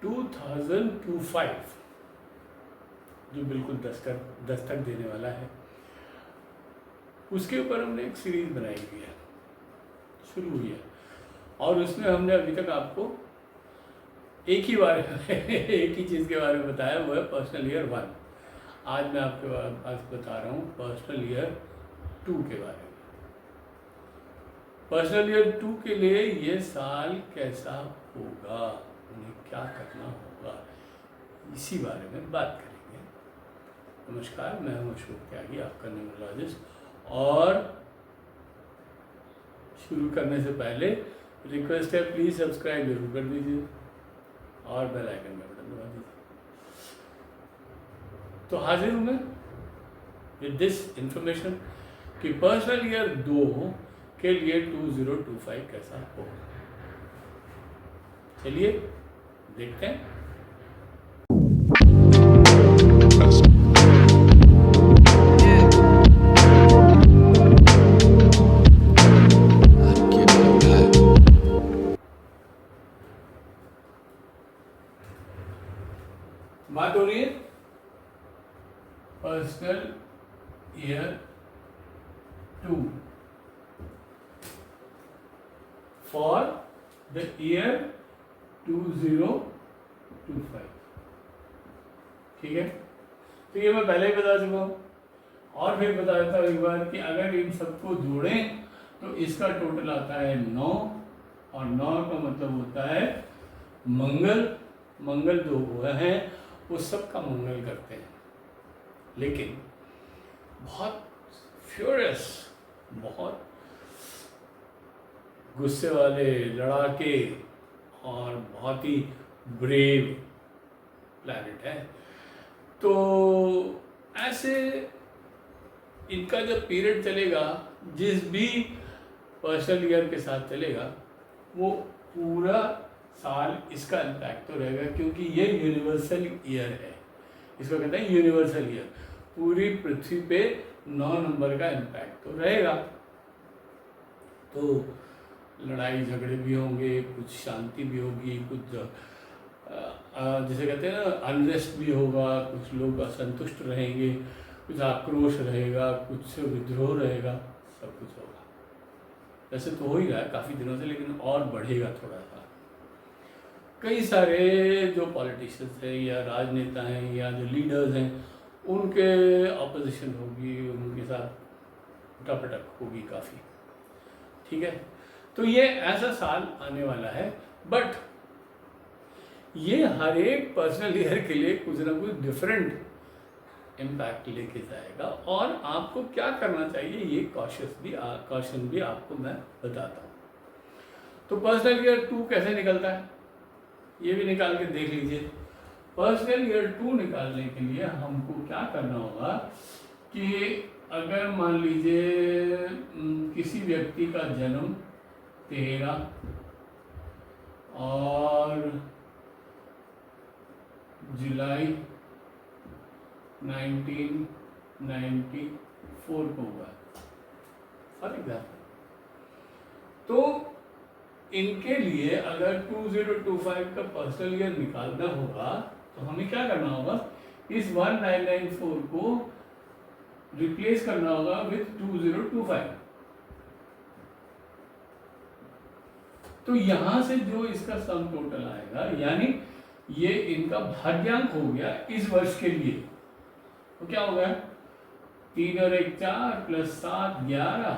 2025 जो बिल्कुल दस्तक देने वाला है, उसके ऊपर हमने एक सीरीज बनाई हुई है, शुरू हुई है, और उसमें हमने अभी तक आपको एक ही एक ही चीज़ के बारे में बताया, वो है पर्सनल ईयर 1। आज मैं आपके पास बता रहा हूँ पर्सनल ईयर 2 के बारे में। पर्सनल ईयर 2 के लिए ये साल कैसा होगा, उन्हें क्या करना होगा, इसी बारे में बात करेंगे। नमस्कार, मैं हूं अशोक त्यागी, आपका न्यूमरोलॉजिस्ट। और शुरू करने से पहले रिक्वेस्ट है, प्लीज़ सब्सक्राइब जरूर कर दीजिए और बेल आइकन का बटन दबा दीजिए। तो हाजिर हूँ मैं विद दिस इंफॉर्मेशन कि पर्सनल ईयर 2 के लिए 2025 कैसा होगा। चलिए देखते हैं। बात हो रही है personal year 2 for the year 2025। ठीक है, तो ये मैं पहले ही बता चुका हूँ और फिर बता देता हूँ एक बार कि अगर इन सबको जोड़ें तो इसका टोटल आता है 9, और 9 का मतलब होता है मंगल। मंगल जो हुआ है उस सब का मंगल करते हैं, लेकिन बहुत फ्यूरियस, बहुत गुस्से वाले, लड़ाके और बहुत ही ब्रेव प्लैनेट है। तो ऐसे इनका जब पीरियड चलेगा, जिस भी पर्सनल ईयर के साथ चलेगा, वो पूरा साल इसका इम्पैक्ट तो रहेगा, क्योंकि ये यूनिवर्सल ईयर है। इसको कहते हैं यूनिवर्सल ईयर। पूरी पृथ्वी पे 9 नंबर का इम्पैक्ट तो रहेगा। तो लड़ाई झगड़े भी होंगे, कुछ शांति भी होगी, कुछ जैसे कहते हैं ना अनरेस्ट भी होगा, कुछ लोग असंतुष्ट रहेंगे, कुछ आक्रोश रहेगा, कुछ विद्रोह रहेगा, सब कुछ होगा। वैसे तो हो ही रहा है काफ़ी दिनों से, लेकिन और बढ़ेगा थोड़ा सा। कई सारे जो पॉलिटिशियंस हैं या राजनेता हैं या जो लीडर्स हैं, उनके ऑपोजिशन होगी, उनके साथ टपटक होगी काफ़ी। ठीक है, तो ये ऐसा साल आने वाला है, बट ये हर एक पर्सनल ईयर के लिए कुछ ना कुछ डिफरेंट इम्पैक्ट लेके जाएगा, और आपको क्या करना चाहिए ये कॉशन भी आपको मैं बताता हूँ। तो पर्सनल ईयर 2 कैसे निकलता है ये भी निकाल के देख लीजिए। पर्सनल ईयर 2 निकालने के लिए हमको क्या करना होगा कि अगर मान लीजिए किसी व्यक्ति का जन्म 13 और जुलाई 1994 को हुआ, फॉर एग्जाम्पल, तो इनके लिए अगर 2025 का पर्सनल ईयर निकालना होगा तो हमें क्या करना होगा, इस 1994 को रिप्लेस करना होगा विथ 2025। तो यहां से जो इसका सम टोटल आएगा, यानी ये इनका भाग्यांक हो गया इस वर्ष के लिए, तो क्या हो गया 3 और 1 4 प्लस 7 11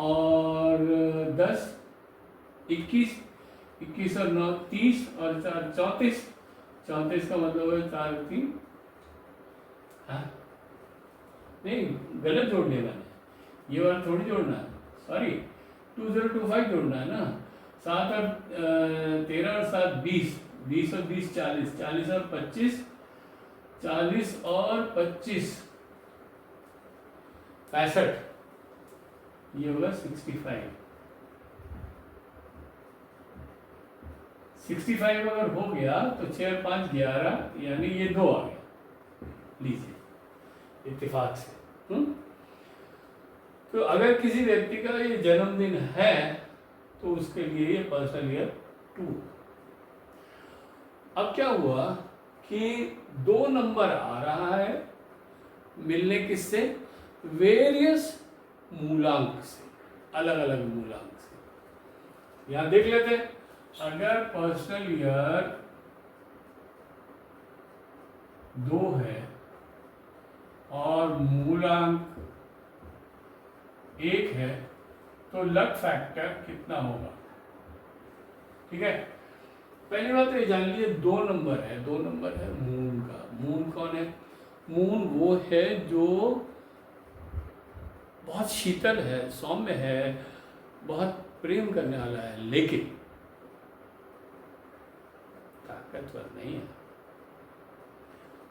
और 10 21 21 और 9 30 और 4 34 34 का मतलब है 4 3, हाँ नहीं गलत जोड़ दिया मैंने, ये वाला थोड़ी जोड़ना है, सॉरी 2025 जोड़ना है ना। 7 और 13 और 7 20 20 और 20 40 40 और 25 40 और 25 65, ये होगा 65 अगर हो गया तो 6 और 5 11, यानी ये 2 आ गया, लीजिए इत्तेफाक से। तो अगर किसी व्यक्ति का ये जन्मदिन है तो उसके लिए ये पर्सनल ईयर 2। अब क्या हुआ कि 2 नंबर आ रहा है मिलने किससे, वेरियस मूलांक से, अलग अलग मूलांक से। यहां देख लेते हैं, अगर पर्सनल ईयर 2 है और मूलांक 1 है तो लक फैक्टर कितना होगा। ठीक है, पहली बात तो ये जान लीजिए 2 नंबर है, 2 नंबर है मून का। मून कौन है, मून वो है जो बहुत शीतल है, सौम्य है, बहुत प्रेम करने वाला है, लेकिन ताकतवर नहीं है,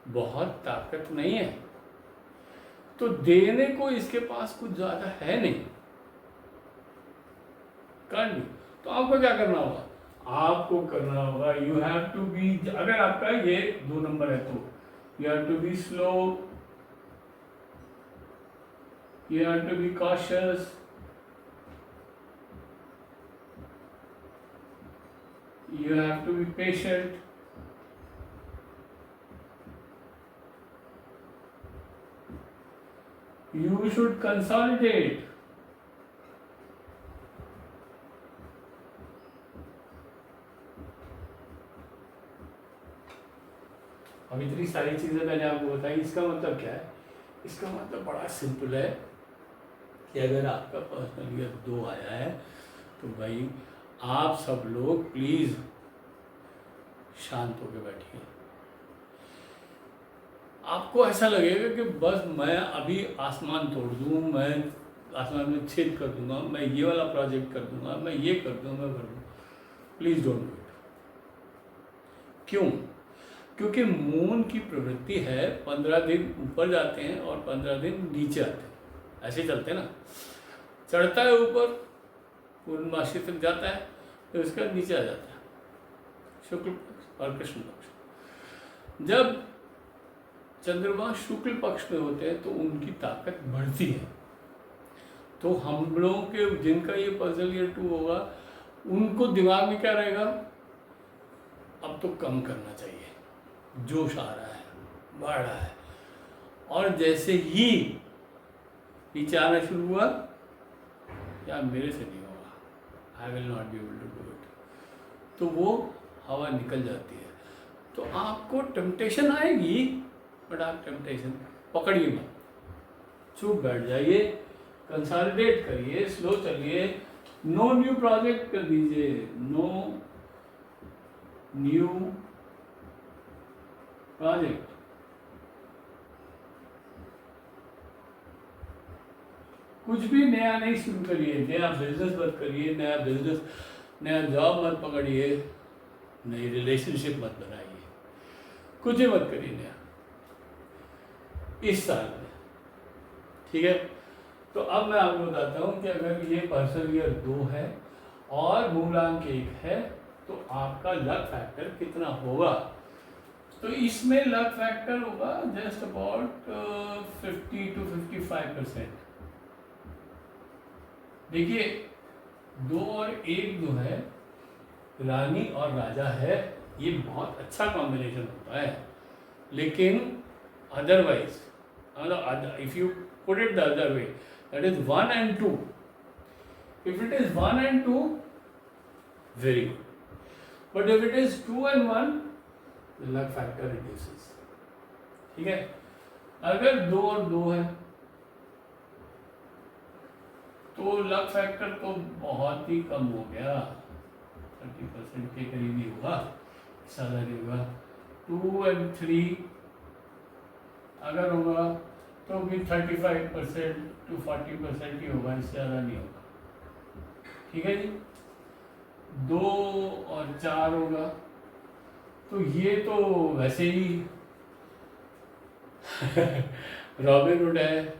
बहुत ताकत नहीं है, तो देने को इसके पास कुछ ज्यादा है नहीं। नहीं, तो आपको क्या करना होगा, आपको करना होगा यू हैव टू बी, अगर आपका ये 2 नंबर है तो you have to be slow, you have to be cautious, you have to be patient, you should consolidate, अब इतनी सारी चीजें मैंने आपको बताई, इसका मतलब क्या है, इसका मतलब बड़ा सिंपल है कि अगर आपका पर्सनल ईयर 2 आया है तो भाई आप सब लोग प्लीज शांत होकर बैठिए। आपको ऐसा लगेगा कि बस मैं अभी आसमान तोड़ दूं, मैं आसमान में छेद कर दूंगा, मैं ये वाला प्रोजेक्ट कर दूंगा, मैं ये कर दूंगा, मैं कर दूंगा, प्लीज डोंट डू इट। क्यों, क्योंकि मून की प्रवृत्ति है 15 दिन ऊपर जाते हैं और 15 दिन नीचे आते हैं, ऐसे चलते हैं ना, चढ़ता है ऊपर पूर्णमासी तक जाता है, फिर उसके बाद नीचे आ जाता है, शुक्ल पक्ष और कृष्ण पक्ष। जब चंद्रमा शुक्ल पक्ष में होते हैं तो उनकी ताकत बढ़ती है, तो हम लोगों के जिनका ये पर्सनल ईयर 2 होगा उनको दिमाग में क्या रहेगा, अब तो कम करना चाहिए, जोश आ रहा है, बढ़ रहा है, और जैसे ही नीचे आना शुरू हुआ, यार मेरे से नहीं होगा, I will not be able to do it, तो वो हवा निकल जाती है। तो आपको टेम्पटेशन आएगी, बट आप टेम्पटेशन पकड़िए मत, चुप बैठ जाइए, कंसोलिडेट करिए, स्लो चलिए, नो न्यू प्रोजेक्ट कर दीजिए, नो न्यू प्रोजेक्ट, कुछ भी नया नहीं शुरू करिए, नया बिजनेस मत करिए, नया जॉब मत पकड़िए, नई रिलेशनशिप मत बनाइए, कुछ भी मत करिए नया इस साल में। ठीक है, तो अब मैं आपको बताता हूँ कि अगर ये पर्सनल ईयर 2 है और मूलांक 1 है तो आपका लक फैक्टर कितना होगा। तो इसमें लक फैक्टर होगा जस्ट अबाउट 50 to 55%। देखिए 2 और 1 जो है, रानी और राजा है, ये बहुत अच्छा कॉम्बिनेशन होता है, लेकिन otherwise if you put it the other way, that is 1 and 2, if it is 1 and 2 very good, but if it is 2 and 1 the luck factor reduces। ठीक है, अगर 2 और 2 है तो लक फैक्टर तो बहुत ही कम हो गया, 30% के करीब ही होगा, ज़्यादा नहीं होगा। 2 and 3 अगर होगा तो भी 35% to 40% ही होगा, इससे ज़्यादा नहीं होगा। ठीक है जी, 2 और 4 होगा तो ये तो वैसे ही रॉबिनहुड है,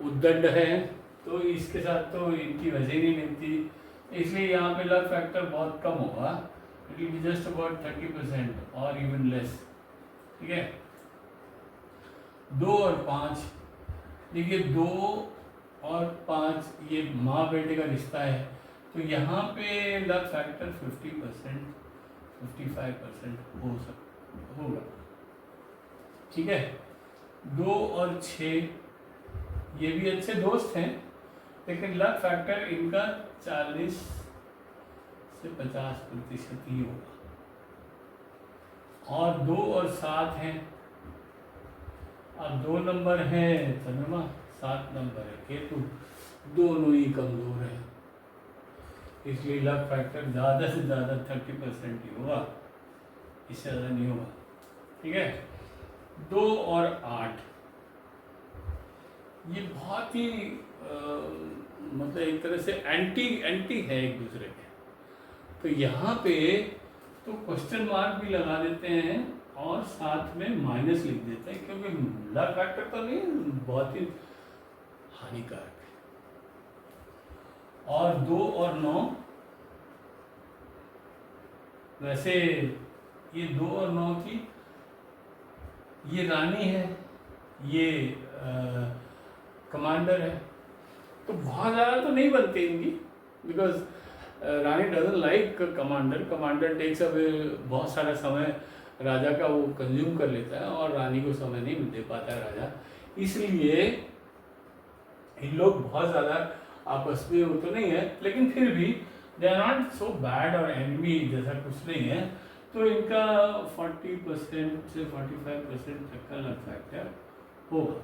उद्दंड है, तो इसके साथ तो इनकी वजह ही नहीं मिलती, इसलिए यहाँ पे लक फैक्टर बहुत कम होगा, it will be just about 30% और इवन लेस। ठीक है, 2 और 5, देखिए 2 और 5 ये माँ बेटे का रिश्ता है, तो यहाँ पे लक फैक्टर 50% 55% होगा। ठीक है, 2 और 6 ये भी अच्छे दोस्त हैं, लेकिन लक फैक्टर इनका 40 से 50% ही होगा। और 2 और 7 हैं, अब 2 नंबर है चंद्रमा, 7 नंबर है केतु, दोनों ही कमजोर हैं, इसलिए लक फैक्टर ज़्यादा से ज़्यादा 30% ही होगा, इससे ज़्यादा नहीं होगा। ठीक है, 2 और 8 ये बहुत ही मतलब एक तरह से एंटी है एक दूसरे के, तो यहाँ पे तो क्वेश्चन मार्क भी लगा देते हैं और साथ में माइनस लिख देते हैं, क्योंकि लक फैक्टर तो नहीं, बहुत ही हानिकारक है। और 2 और 9 वैसे ये 2 और 9 की ये रानी है, ये कमांडर है, तो बहुत ज़्यादा तो नहीं बनते इनकी, because Rani doesn't like commander. Commander takes away बहुत सारा समय राजा का वो कंज्यूम कर लेता है और रानी को समय नहीं दे पाता है राजा, इसलिए इन लोग बहुत ज़्यादा आपस में वो तो नहीं है, लेकिन फिर भी they are not so bad और एनिमी जैसा कुछ नहीं है। तो इनका 40% से 45% तक का लक फैक्टर होगा।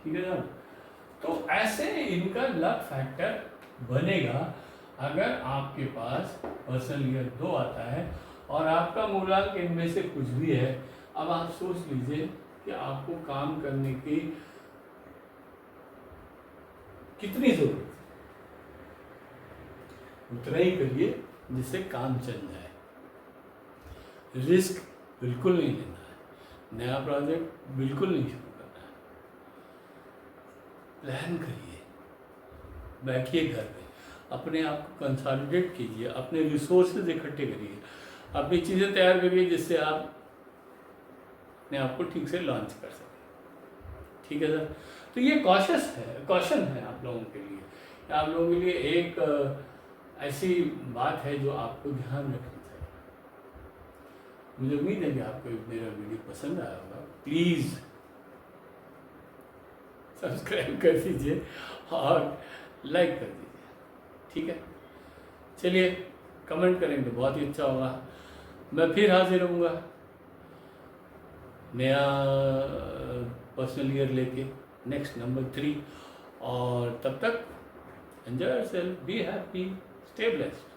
ठीक है साहब, तो ऐसे इनका लक फैक्टर बनेगा अगर आपके पास पर्सनल ईयर 2 आता है और आपका मूलांक इनमें से कुछ भी है। अब आप सोच लीजिए कि आपको काम करने की कितनी जरूरत है, उतना ही करिए जिससे काम चल जाए। रिस्क बिल्कुल नहीं लेना है, नया प्रोजेक्ट बिल्कुल नहीं शुरू करना है। प्लान करिए, बैठिए घर में, अपने आप को कंसोलिडेट कीजिए, अपने रिसोर्सेज इकट्ठे करिए, अपनी चीज़ें तैयार करिए जिससे आप अपने आप को ठीक से लॉन्च कर सकें। ठीक है सर, तो ये कॉशन है आप लोगों के लिए, आप लोगों के लिए एक ऐसी बात है जो आपको ध्यान रखनी चाहिए। मुझे उम्मीद है कि आपको मेरा वीडियो पसंद आया होगा। प्लीज़ सब्सक्राइब कर दीजिए और लाइक कर दीजिए। ठीक है, चलिए कमेंट करेंगे तो बहुत ही अच्छा होगा। मैं फिर हाजिर रहूँगा नया पर्सनल ईयर लेके, नेक्स्ट नंबर 3, और तब तक enjoy yourself, be happy, stay blessed.